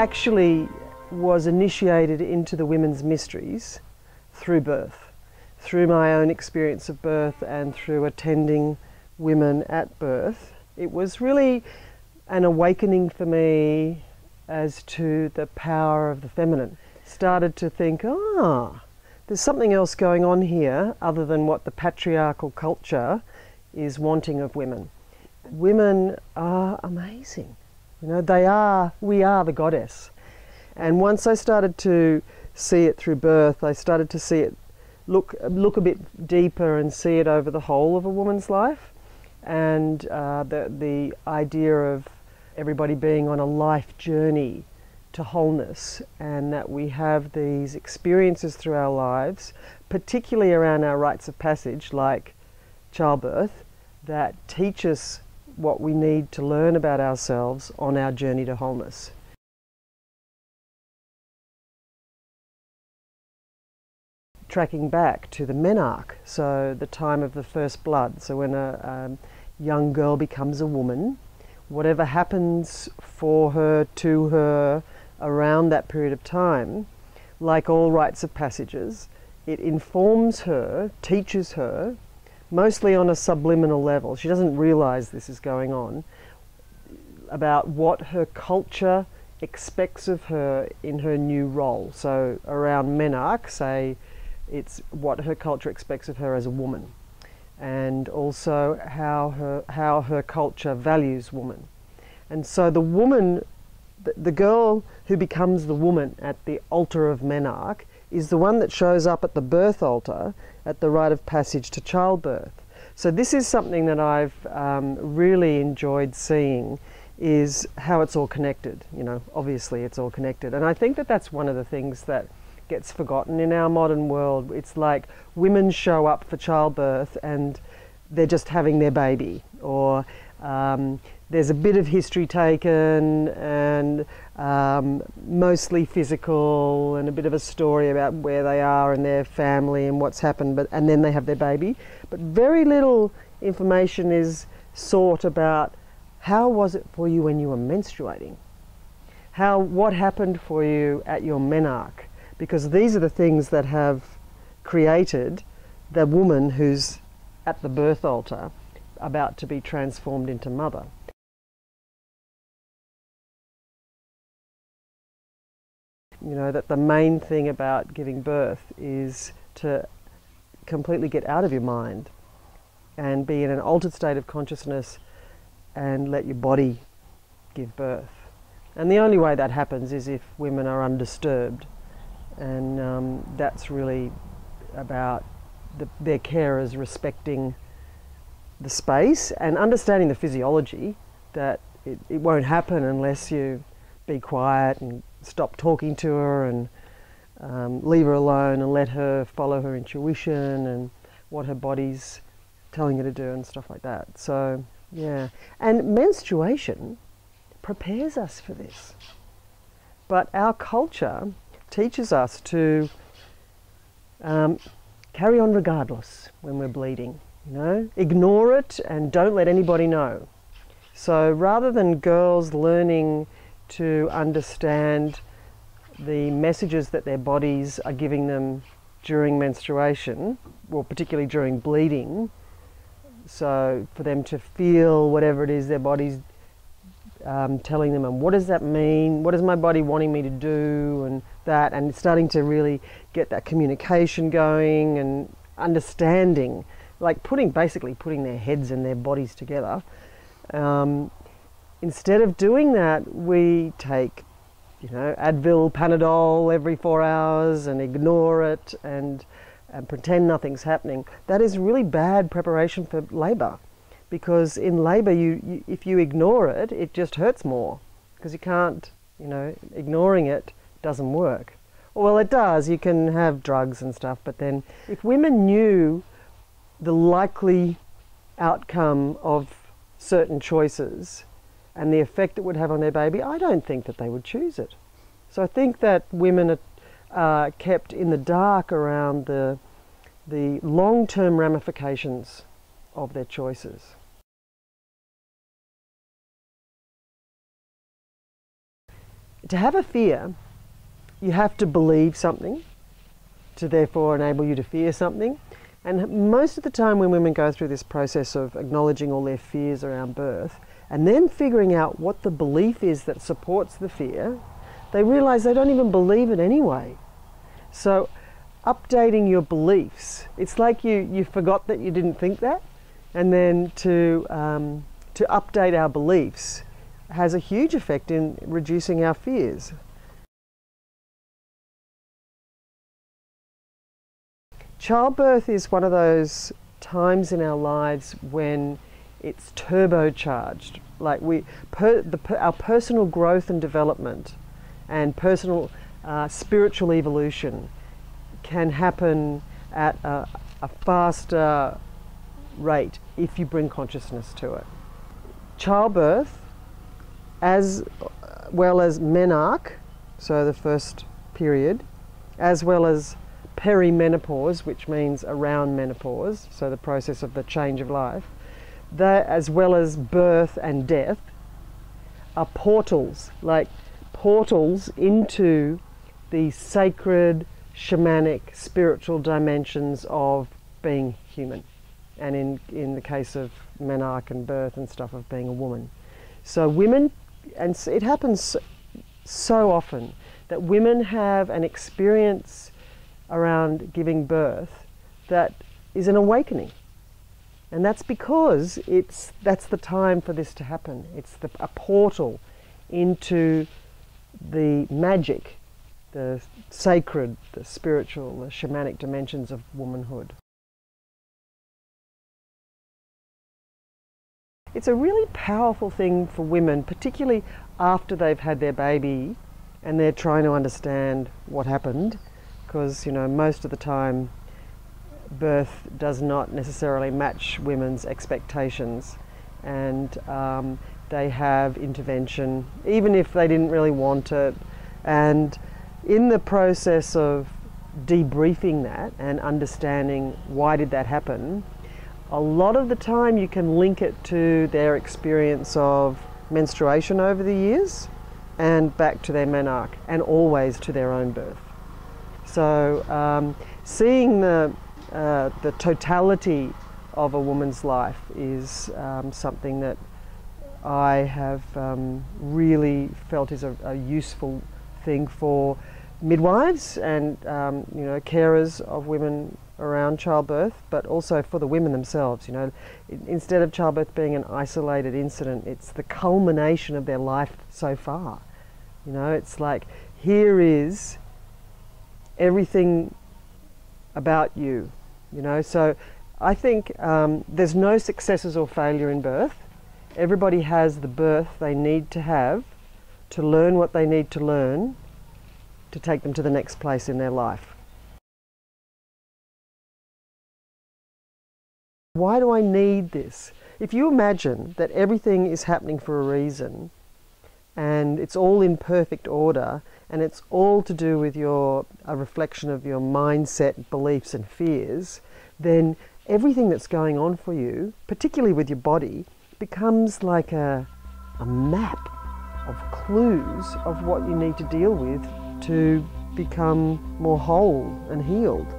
actually was initiated into the women's mysteries through birth, through my own experience of birth and through attending women at birth. It was really an awakening for me as to the power of the feminine. Started to think, there's something else going on here other than what the patriarchal culture is wanting of women. Women are amazing. You know, we are the goddess. And once I started to see it through birth, I started to see it look a bit deeper and see it over the whole of a woman's life. And the idea of everybody being on a life journey to wholeness, and that we have these experiences through our lives, particularly around our rites of passage like childbirth, that teach us what we need to learn about ourselves on our journey to wholeness. Tracking back to the menarche, so the time of the first blood, so when a young girl becomes a woman, whatever happens for her, to her, around that period of time, like all rites of passages, it informs her, teaches her, mostly on a subliminal level. She doesn't realize this is going on, about what her culture expects of her in her new role. So around menarche, say, it's what her culture expects of her as a woman, and also how her culture values woman. And so the woman, the girl who becomes the woman at the altar of menarche, is the one that shows up at the birth altar at the rite of passage to childbirth. So this is something that I've really enjoyed seeing, is how it's all connected. You know, obviously it's all connected. And I think that that's one of the things that gets forgotten in our modern world. It's like women show up for childbirth and they're just having their baby, or there's a bit of history taken and mostly physical, and a bit of a story about where they are and their family and what's happened, and then they have their baby. But very little information is sought about how was it for you when you were menstruating? What happened for you at your menarche? Because these are the things that have created the woman who's at the birth altar, about to be transformed into mother. You know, that the main thing about giving birth is to completely get out of your mind and be in an altered state of consciousness and let your body give birth. And the only way that happens is if women are undisturbed, and that's really about their carers respecting the space and understanding the physiology, that it won't happen unless you be quiet and stop talking to her and leave her alone and let her follow her intuition and what her body's telling her to do and stuff like that. So yeah, and menstruation prepares us for this, but our culture teaches us to carry on regardless when we're bleeding. You know, ignore it and don't let anybody know. So rather than girls learning to understand the messages that their bodies are giving them during menstruation, or particularly during bleeding, so for them to feel whatever it is their body's telling them, and what does that mean, what is my body wanting me to do, and that, and starting to really get that communication going and understanding, like basically putting their heads and their bodies together. Instead of doing that, we take, you know, Advil, Panadol every 4 hours and ignore it and pretend nothing's happening. That is really bad preparation for labour, because in labour, if you ignore it, it just hurts more, because you can't, you know, ignoring it doesn't work. Well, it does. You can have drugs and stuff, but then if women knew the likely outcome of certain choices and the effect it would have on their baby, I don't think that they would choose it. So I think that women are kept in the dark around the long-term ramifications of their choices. to have a fear, you have to believe something to therefore enable you to fear something. And most of the time when women go through this process of acknowledging all their fears around birth and then figuring out what the belief is that supports the fear, they realise they don't even believe it anyway. So updating your beliefs, it's like you forgot that you didn't think that, and then to update our beliefs has a huge effect in reducing our fears. Childbirth is one of those times in our lives when it's turbocharged. Like our personal growth and development and personal spiritual evolution can happen at a faster rate if you bring consciousness to it. Childbirth, as well as menarche, so the first period, as well as perimenopause, which means around menopause, so the process of the change of life, that, as well as birth and death, are portals, like portals into the sacred, shamanic, spiritual dimensions of being human, and in the case of menarche and birth and stuff, of being a woman. So women, and it happens so often that women have an experience around giving birth that is an awakening, and that's because that's the time for this to happen. It's a portal into the magic, the sacred, the spiritual, the shamanic dimensions of womanhood. It's a really powerful thing for women, particularly after they've had their baby and they're trying to understand what happened, because, you know, most of the time birth does not necessarily match women's expectations, and they have intervention even if they didn't really want it. And in the process of debriefing that and understanding why did that happen, a lot of the time you can link it to their experience of menstruation over the years and back to their menarche, and always to their own birth. So seeing the totality of a woman's life is something that I have really felt is a useful thing for midwives and carers of women around childbirth, but also for the women themselves. You know, instead of childbirth being an isolated incident, it's the culmination of their life so far. You know, it's like, here is everything about you, you know. So I think there's no successes or failure in birth. Everybody has the birth they need to have to learn what they need to learn to take them to the next place in their life. Why do I need this? If you imagine that everything is happening for a reason, and it's all in perfect order, and it's all to do with a reflection of your mindset, beliefs and fears, then everything that's going on for you, particularly with your body, becomes like a map of clues of what you need to deal with to become more whole and healed.